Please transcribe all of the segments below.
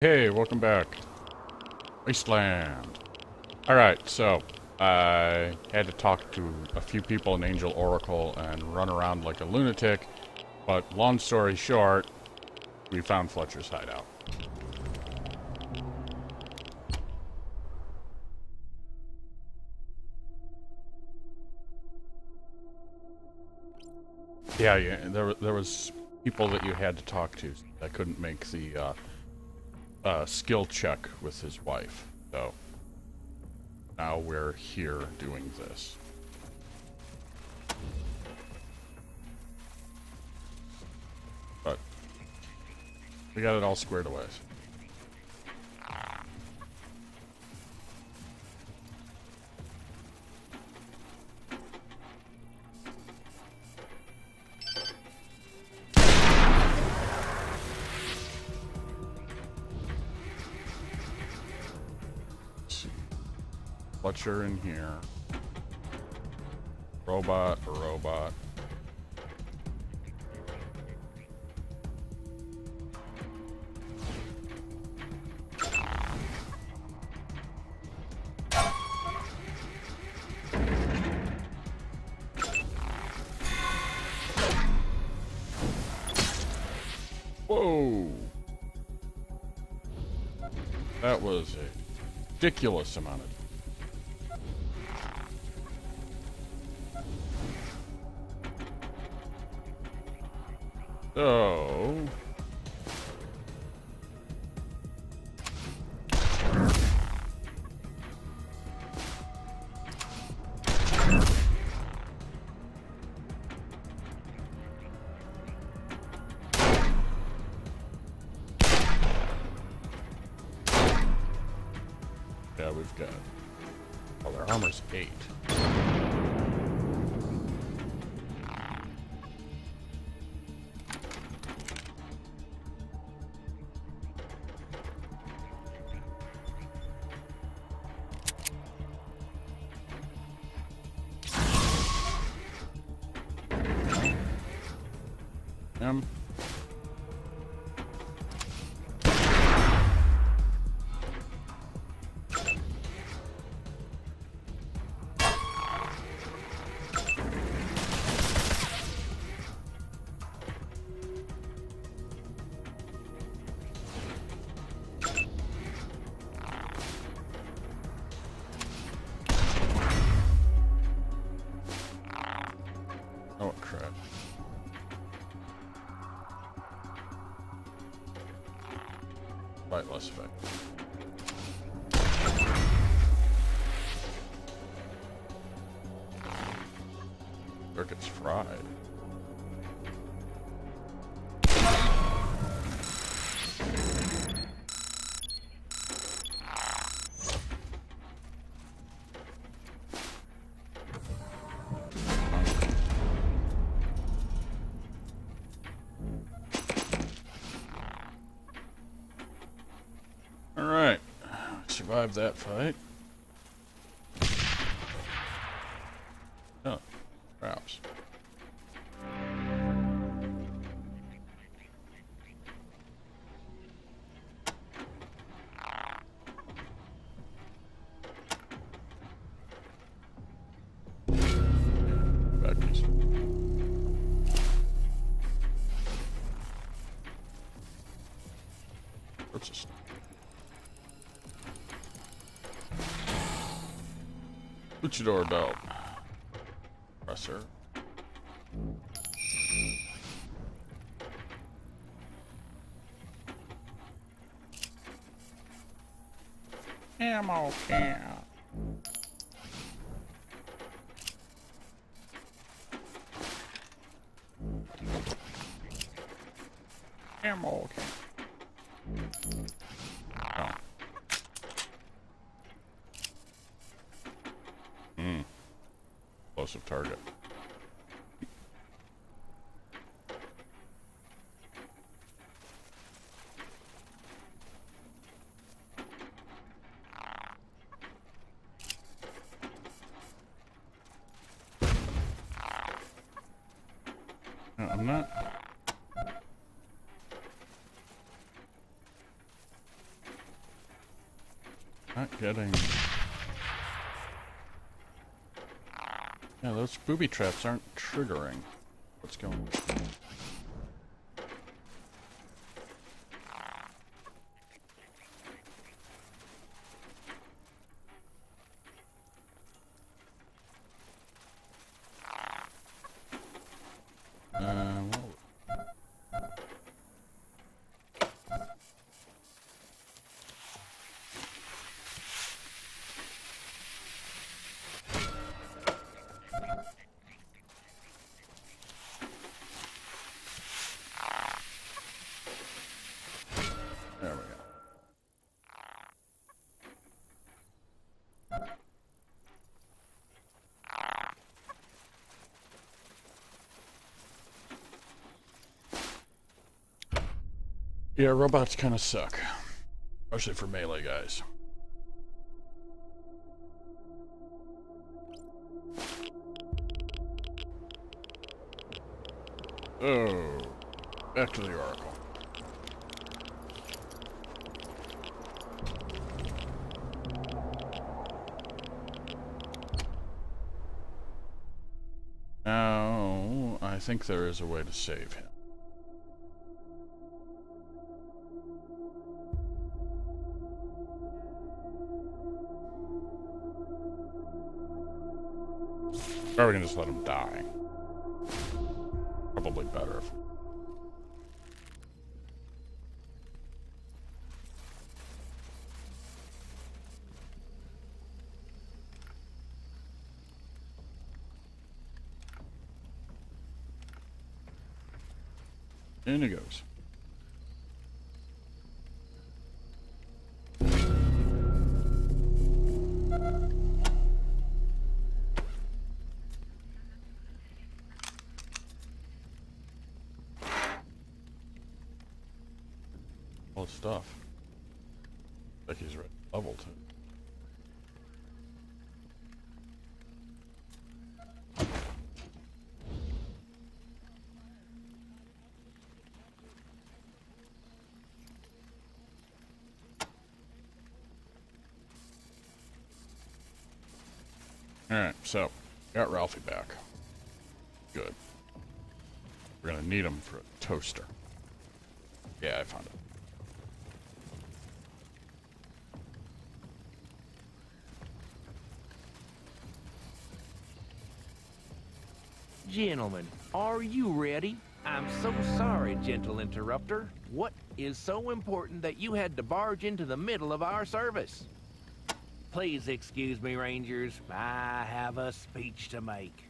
Hey, welcome back. Wasteland. Alright, so I had to talk to a few people in Angel Oracle and run around like a lunatic, but long story short, we found Fletcher's hideout. Yeah, there was people that you had to talk to that couldn't make the skill check with his wife, so now we're here doing this. But we got it all squared away. Fletcher in here. Robot. Whoa! That was a ridiculous amount of... So... yeah, we've got... oh, their armor's 8. Him. Oh, crap. Quite less effective. Circuit's fried. Alright. Survived that fight. Oh, perhaps. Back piece. What's this? Luchador belt. Presser. Ammo can. Ammo can. Oh. Explosive target. No, I'm not. Not getting... Yeah, those booby traps aren't triggering. What's going on? Well, there we go. Yeah, robots kind of suck. Especially for melee guys. Oh, back to the Oracle. Now, I think there is a way to save him. Or we can just let him die. Probably better if... In he goes. All the stuff. Like he's ready to level too. Alright, so, got Ralphie back. Good. We're gonna need him for a toaster. Yeah, I found it. Gentlemen, are you ready? I'm so sorry, gentle interrupter. What is so important that you had to barge into the middle of our service? Please excuse me, Rangers. I have a speech to make.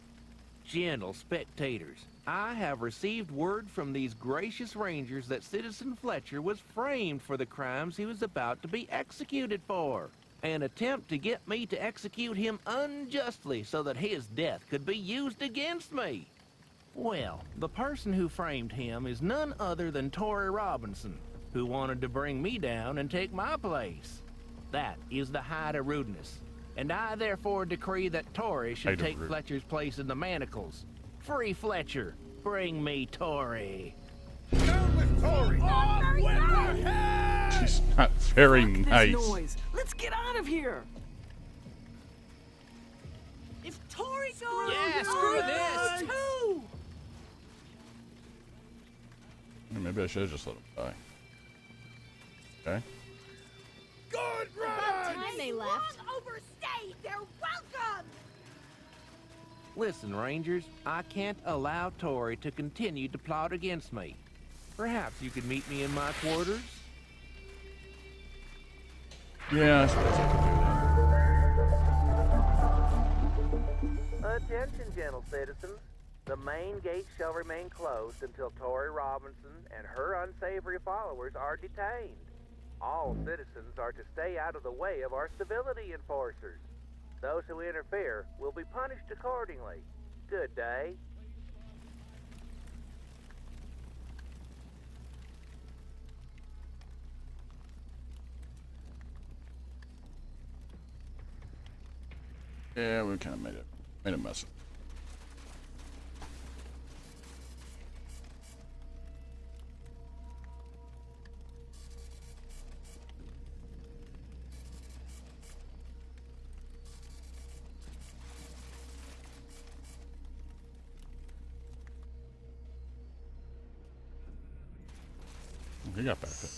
Gentle spectators, I have received word from these gracious Rangers that Citizen Fletcher was framed for the crimes he was about to be executed for. An attempt to get me to execute him unjustly so that his death could be used against me. Well, the person who framed him is none other than Tory Robinson, who wanted to bring me down and take my place. That is the height of rudeness, and I therefore decree that Tory should take Fletcher's place in the manacles. Free Fletcher! Bring me Tory! Down with Tory! On with her head! She's not very nice. This noise. Let's get out of here. If Tory goes, Yeah, screw this. Too. Maybe I should have just let him die. Okay. Good About run! time they left. Overstayed. They're welcome. Listen, Rangers, I can't allow Tory to continue to plot against me. Perhaps you could meet me in my quarters? Yeah, I suppose I could do that. Attention, gentle citizens. The main gate shall remain closed until Tory Robinson and her unsavory followers are detained. All citizens are to stay out of the way of our civility enforcers. Those who interfere will be punished accordingly. Good day. Yeah, we kind of made a mess of it. he got benefit.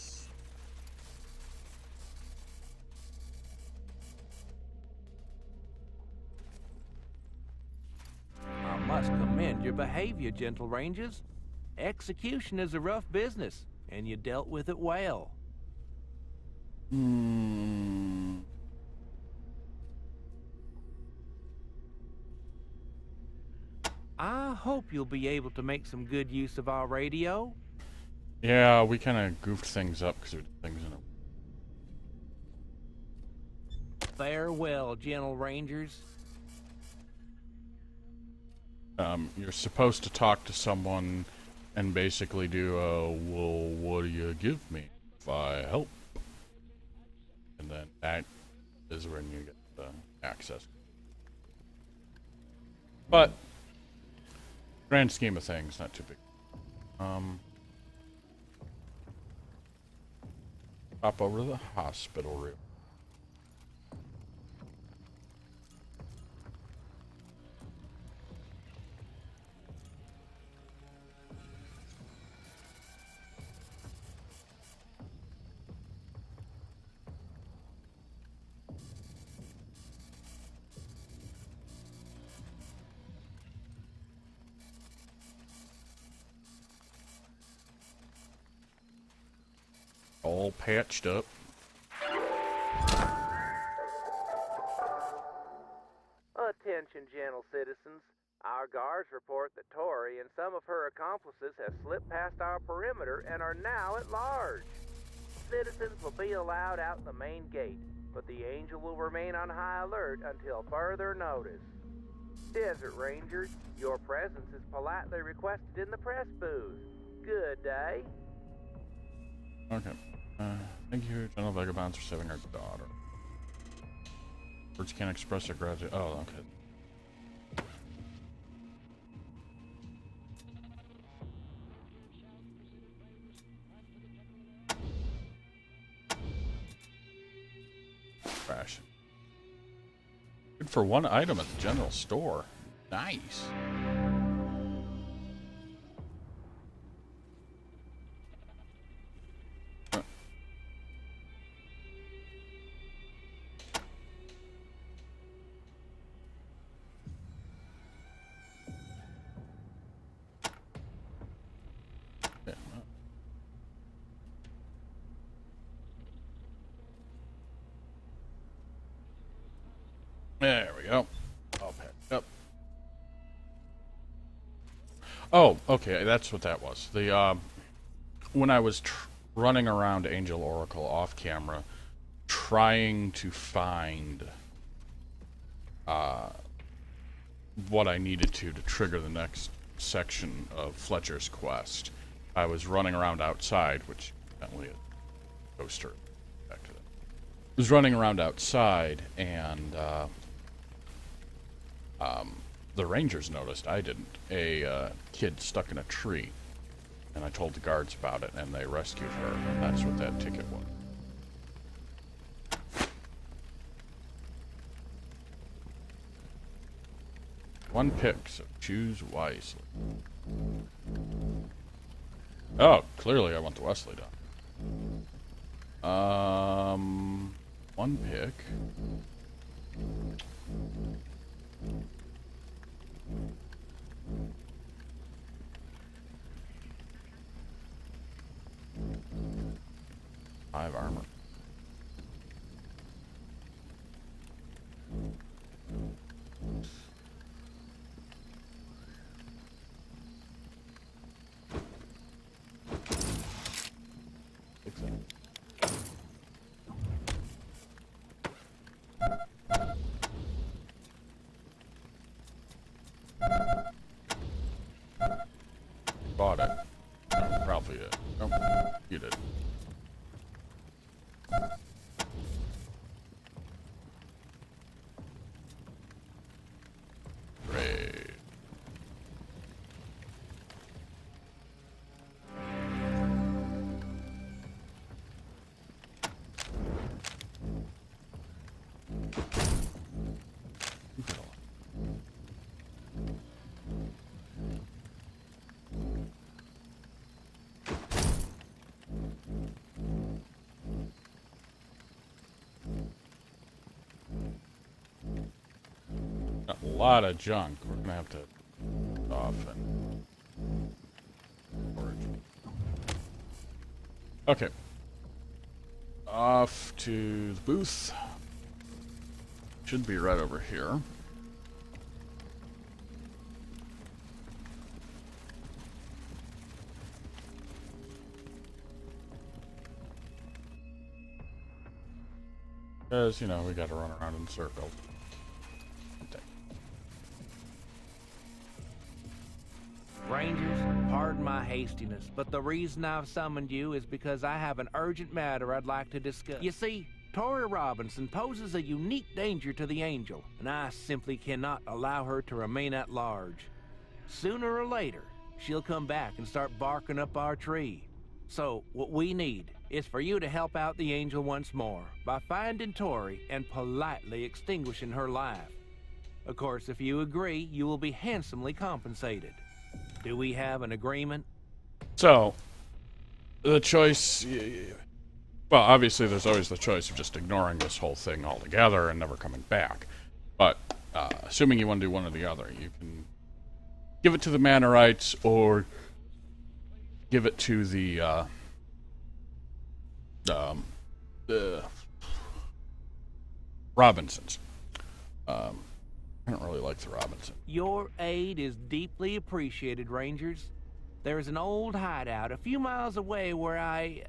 I must commend your behavior, gentle rangers. Execution is a rough business, and you dealt with it well. I hope you'll be able to make some good use of our radio. Yeah, we kind of goofed things up because we did things in a... Farewell, gentle rangers. You're supposed to talk to someone and basically do well, what do you give me if I help? And then that is when you get the access. But grand scheme of things, not too big. Hop over to the hospital room. All patched up. Attention, gentle citizens. Our guards report that Tori and some of her accomplices have slipped past our perimeter and are now at large. Citizens will be allowed out the main gate, but the Angel will remain on high alert until further notice. Desert Rangers, your presence is politely requested in the press booth. Good day. Okay. Thank you, General Vagabonds, for saving our daughter. Words can't express their gratitude. Oh, okay. Ration. Good for one item at the general store. Nice. There we go. All packed up. Oh, okay, that's what that was. The when I was running around Angel Oracle off camera, trying to find what I needed to trigger the next section of Fletcher's quest, I was running around outside, which evidently a coaster. Back to that. I was running around outside, and the Rangers noticed, I didn't, a kid stuck in a tree, and I told the guards about it, and they rescued her, and that's what that ticket was. One pick, so choose wisely. Oh, clearly I want the Wesley done. One pick. Five armor. Bought it. No, Ralphy did. Nope, you did. Great. lot of junk. We're gonna have to off and storage. Okay. Off to the booth. Should be right over here. Because, you know, we gotta run around in circles. Rangers, pardon my hastiness, but the reason I've summoned you is because I have an urgent matter I'd like to discuss. You see, Tori Robinson poses a unique danger to the Angel, and I simply cannot allow her to remain at large. Sooner or later, she'll come back and start barking up our tree. So, what we need is for you to help out the Angel once more by finding Tori and politely extinguishing her life. Of course, if you agree, you will be handsomely compensated. Do we have an agreement? So, the choice... Well, obviously there's always the choice of just ignoring this whole thing altogether and never coming back. But, assuming you want to do one or the other, you can give it to the Manorites or give it to the Robinsons. I don't really like the Robinson. Your aid is deeply appreciated, Rangers. There's an old hideout a few miles away where I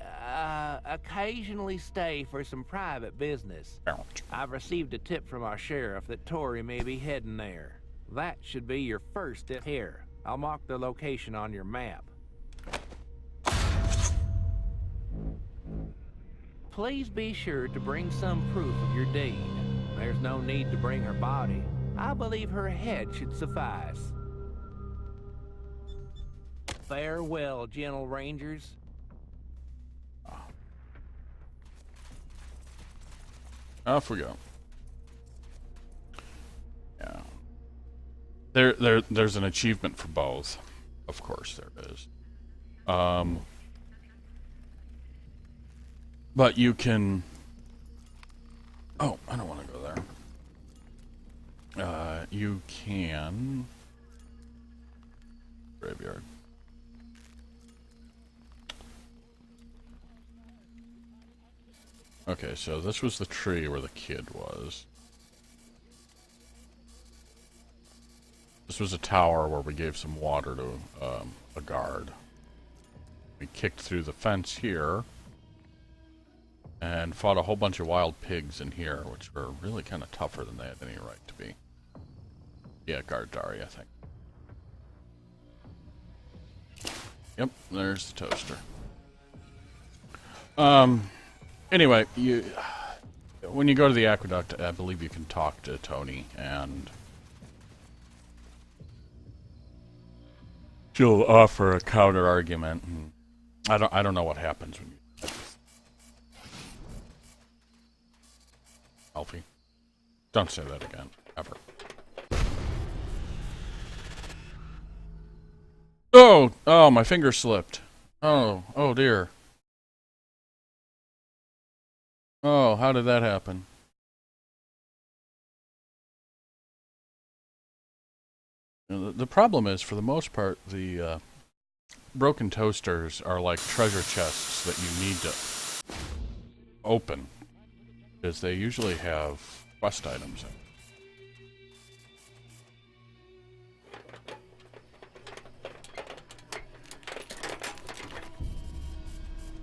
occasionally stay for some private business. I've received a tip from our sheriff that Tori may be heading there. That should be your first step. Here, I'll mark the location on your map. Please be sure to bring some proof of your deed. There's no need to bring her body. I believe her head should suffice. Farewell, gentle Rangers. Off we go. Yeah. There's an achievement for both. Of course there is. But you can... Oh, I don't want to go there. You can... Graveyard. Okay, so this was the tree where the kid was. This was a tower where we gave some water to a guard. We kicked through the fence here and fought a whole bunch of wild pigs in here, which were really kind of tougher than they had any right to be. Yeah, Guard Dari, I think. Yep, there's the toaster. Anyway, when you go to the aqueduct, I believe you can talk to Tony, and she'll offer a counter argument. And I don't know what happens when you. Ralphie, don't say that again, ever. Oh, my finger slipped. Oh dear. Oh, how did that happen? The problem is, for the most part, the broken toasters are like treasure chests that you need to open, because they usually have quest items in it.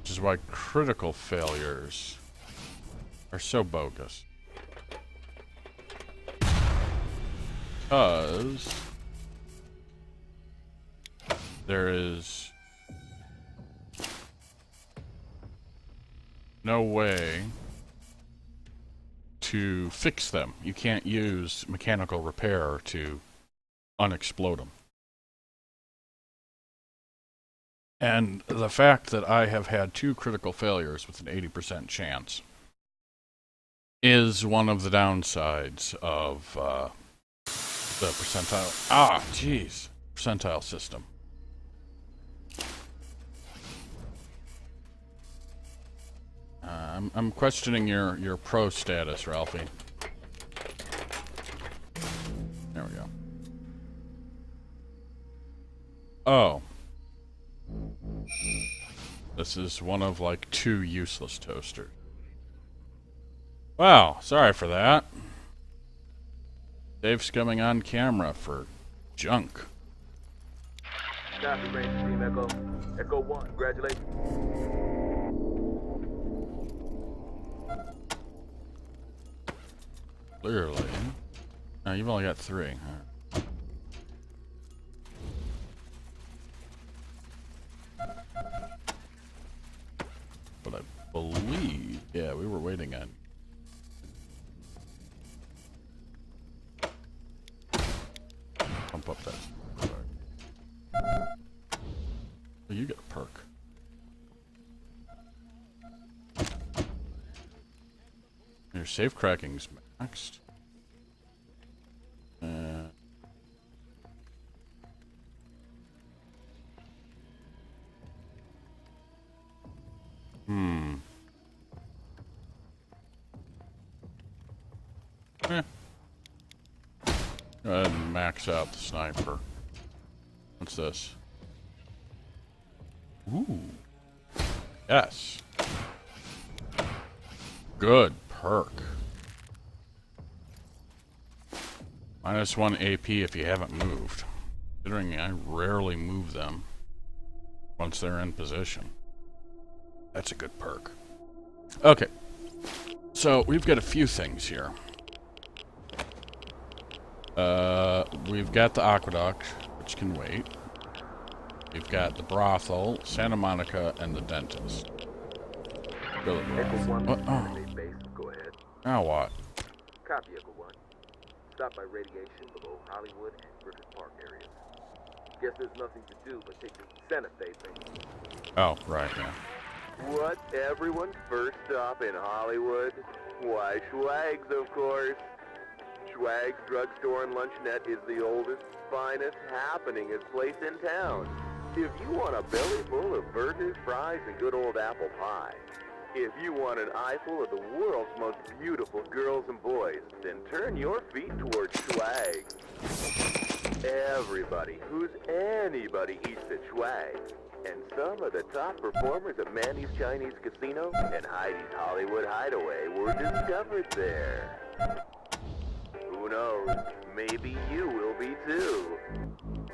Which is why critical failures are so bogus. Because there is no way to fix them. You can't use mechanical repair to unexplode them. And the fact that I have had 2 critical failures with an 80% chance is one of the downsides of the percentile system. I'm questioning your pro status, Ralphie. There we go. Oh. This is one of like 2 useless toasters. Wow, sorry for that. Dave's coming on camera for junk. Copy, Ranger Team Echo. Echo 1, congratulations. Clearly. No, you've only got 3. All right. But I believe, yeah, we were waiting on. Pump up that. Oh, you get a perk. Your safe cracking's maxed. Eh. Go ahead and max out the sniper. What's this? Ooh. Yes. Good perk. -1 AP if you haven't moved. Considering I rarely move them once they're in position. That's a good perk. Okay. So we've got a few things here. We've got the aqueduct, which can wait. We've got the brothel, Santa Monica, and the dentist. Go to the Echo brothel. 1, What? Oh. Anime base. Go ahead. Now what? Copy, Echo 1. Stop by radiation below Hollywood and Griffith Park areas. Guess there's nothing to do but take the Santa Fe base. Oh, right, yeah. What? Everyone's first stop in Hollywood? Why, Schwag's, of course. Schwag's Drugstore and Lunchnet is the oldest, finest, happeningest place in town. If you want a belly full of burgers, fries, and good old apple pie, if you want an eyeful of the world's most beautiful girls and boys, then turn your feet towards Schwag's. Everybody who's anybody eats at Schwag's. And some of the top performers at Manny's Chinese Casino and Heidi's Hollywood Hideaway were discovered there. Who knows? Maybe you will be too.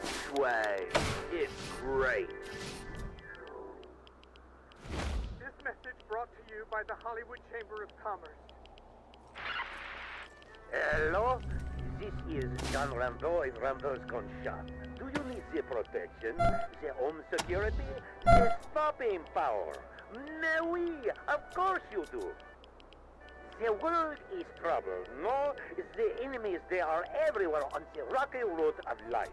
Swag, it's great. This message brought to you by the Hollywood Chamber of Commerce. Hello? This is John Rambo in Rambo's Gun Shop. Do you need the protection, the home security, the stopping power? No, oui, of course you do. The world is troubled, no? The enemies, they are everywhere on the rocky road of life.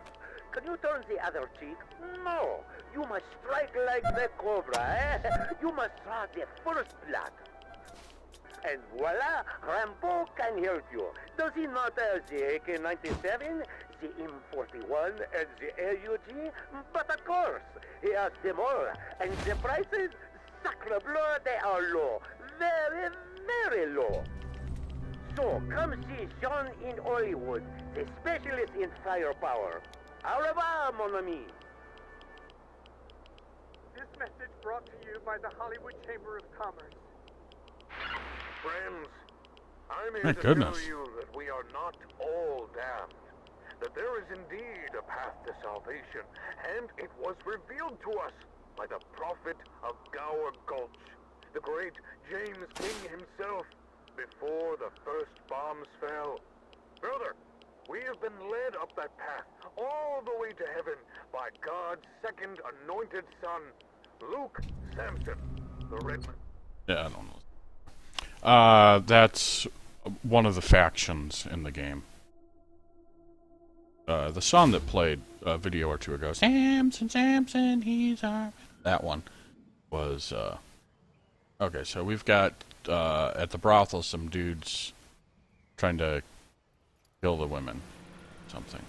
Can you turn the other cheek? No. You must strike like the cobra, eh? You must draw the first blood. And voila, Rambo can help you. Does he not have the AK-97, the M41, and the AUG? But of course, he has them all. And the prices, sacre bleu, they are low. Very, very low. So, come see John in Hollywood, the specialist in firepower. Au revoir, mon ami. This message brought to you by the Hollywood Chamber of Commerce. Friends, I'm here My to goodness. tell you that we are not all damned. That there is indeed a path to salvation, and it was revealed to us by the prophet of Gower Gulch, the great James King himself, before the first bombs fell. Brother, we have been led up that path all the way to heaven by God's second anointed son, Luke Sampson, the Redman. Yeah, I don't know. That's one of the factions in the game. The song that played a video or two ago, Samson, Samson, he's our... That one was, okay, so we've got, at the brothel, some dudes trying to kill the women. Something.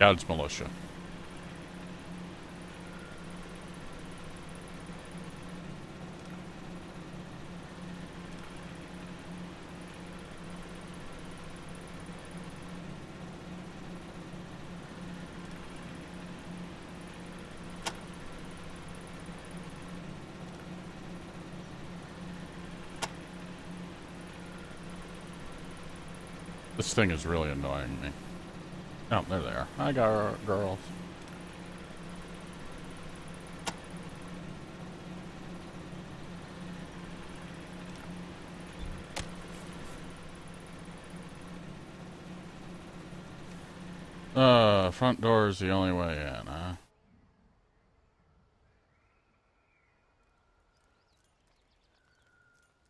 Yeah, it's militia. This thing is really annoying me. Oh, there they are. Hi, girls. Front door is the only way in, huh?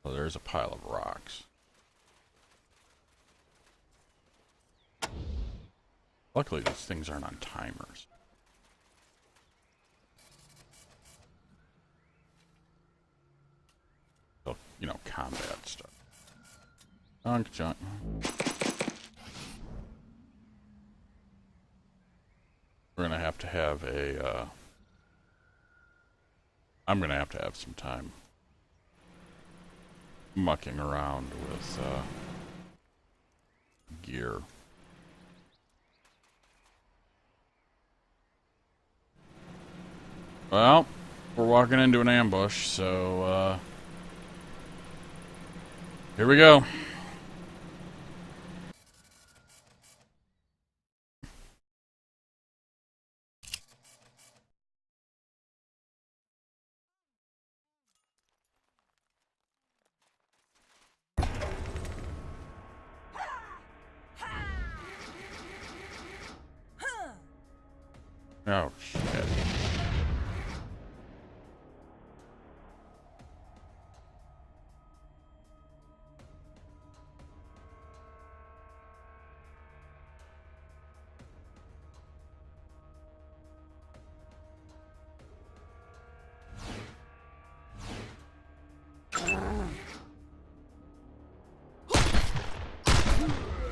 Oh, there's a pile of rocks. Luckily, these things aren't on timers. So, you know, combat stuff. Junk. We're gonna have to have a, I'm gonna have to have some time mucking around with, gear. Well, we're walking into an ambush, so, here we go. Oh, shit.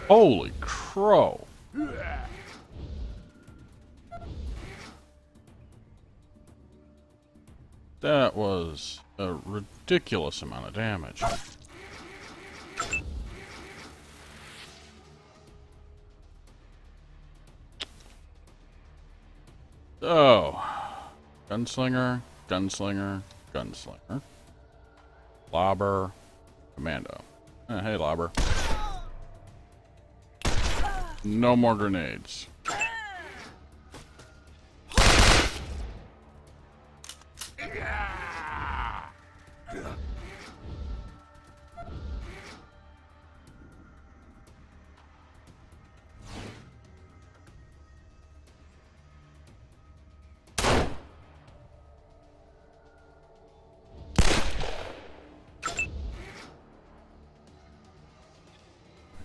Holy crow. That was a ridiculous amount of damage. Oh. Gunslinger, gunslinger, gunslinger. Lobber, commando. Hey, Lobber. No more grenades.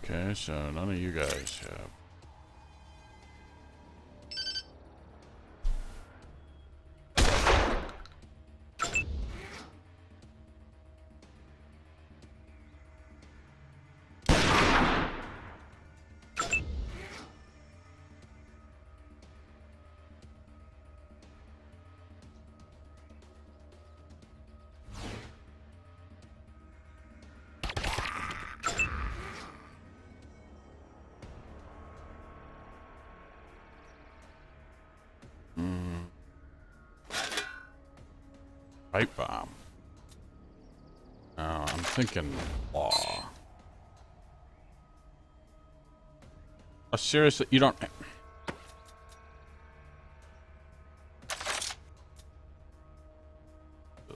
Okay, so none of you guys have. Pipe bomb. I'm thinking law. Oh, seriously, you don't.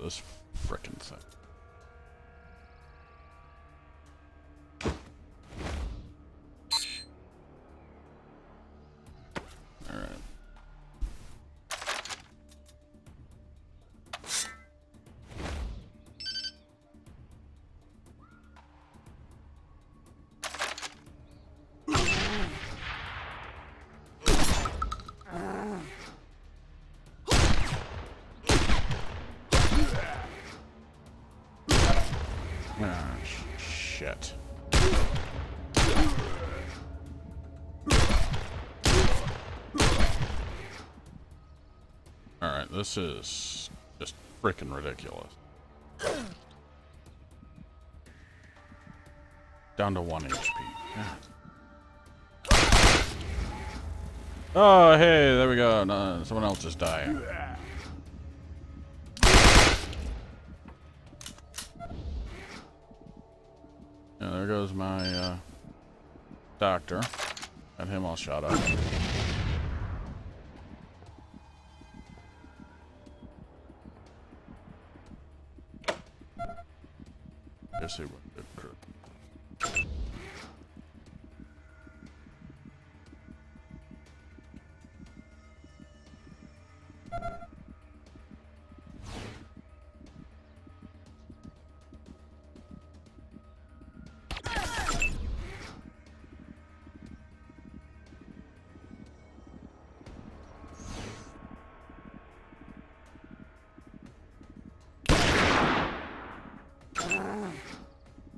This frickin' thing. All right. Ah, shit. this is just freaking ridiculous. Down to 1 HP. Yeah. Oh, hey, there we go. No, someone else is dying. Yeah, there goes my doctor. Got him all shot up. Guess he went good crew.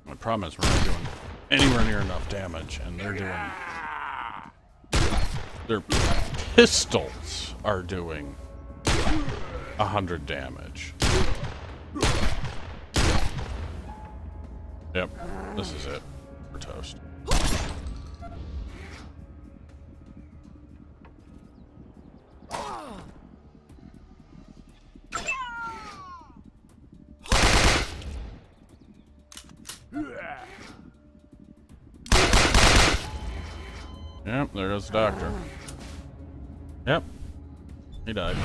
The problem is we're not doing anywhere near enough damage, and they're doing... Their pistols are doing 100 damage. Yep, this is it. We're toast. Yep, there goes the doctor. Yep. He died.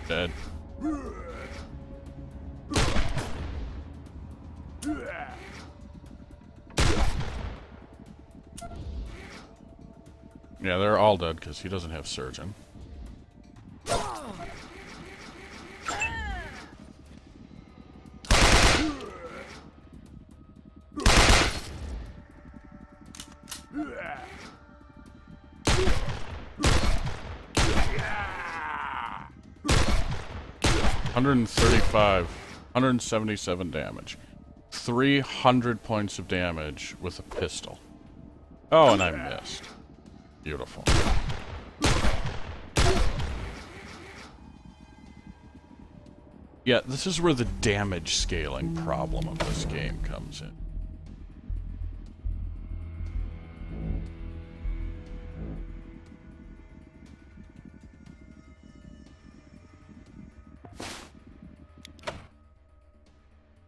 Dead. Yeah, they're all dead because he doesn't have surgeon. 135, 177 damage. 300 points of damage with a pistol. Oh, and I missed. Beautiful. Yeah, this is where the damage scaling problem of this game comes in.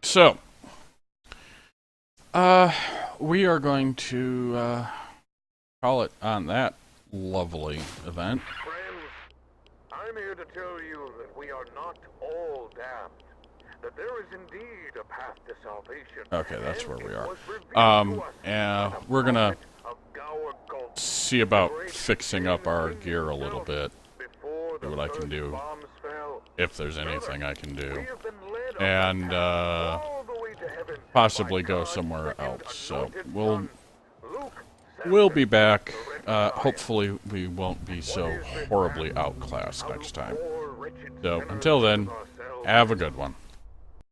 So, we are going to call it on that lovely event. Friends, I'm here to tell you that we are not all damned. That there is indeed a path to salvation. Okay, that's where we are. And we're gonna see about fixing up our gear a little bit. See what I can do. If there's anything I can do. And possibly go somewhere else. So we'll be back. Hopefully we won't be so horribly outclassed next time. So until then, have a good one.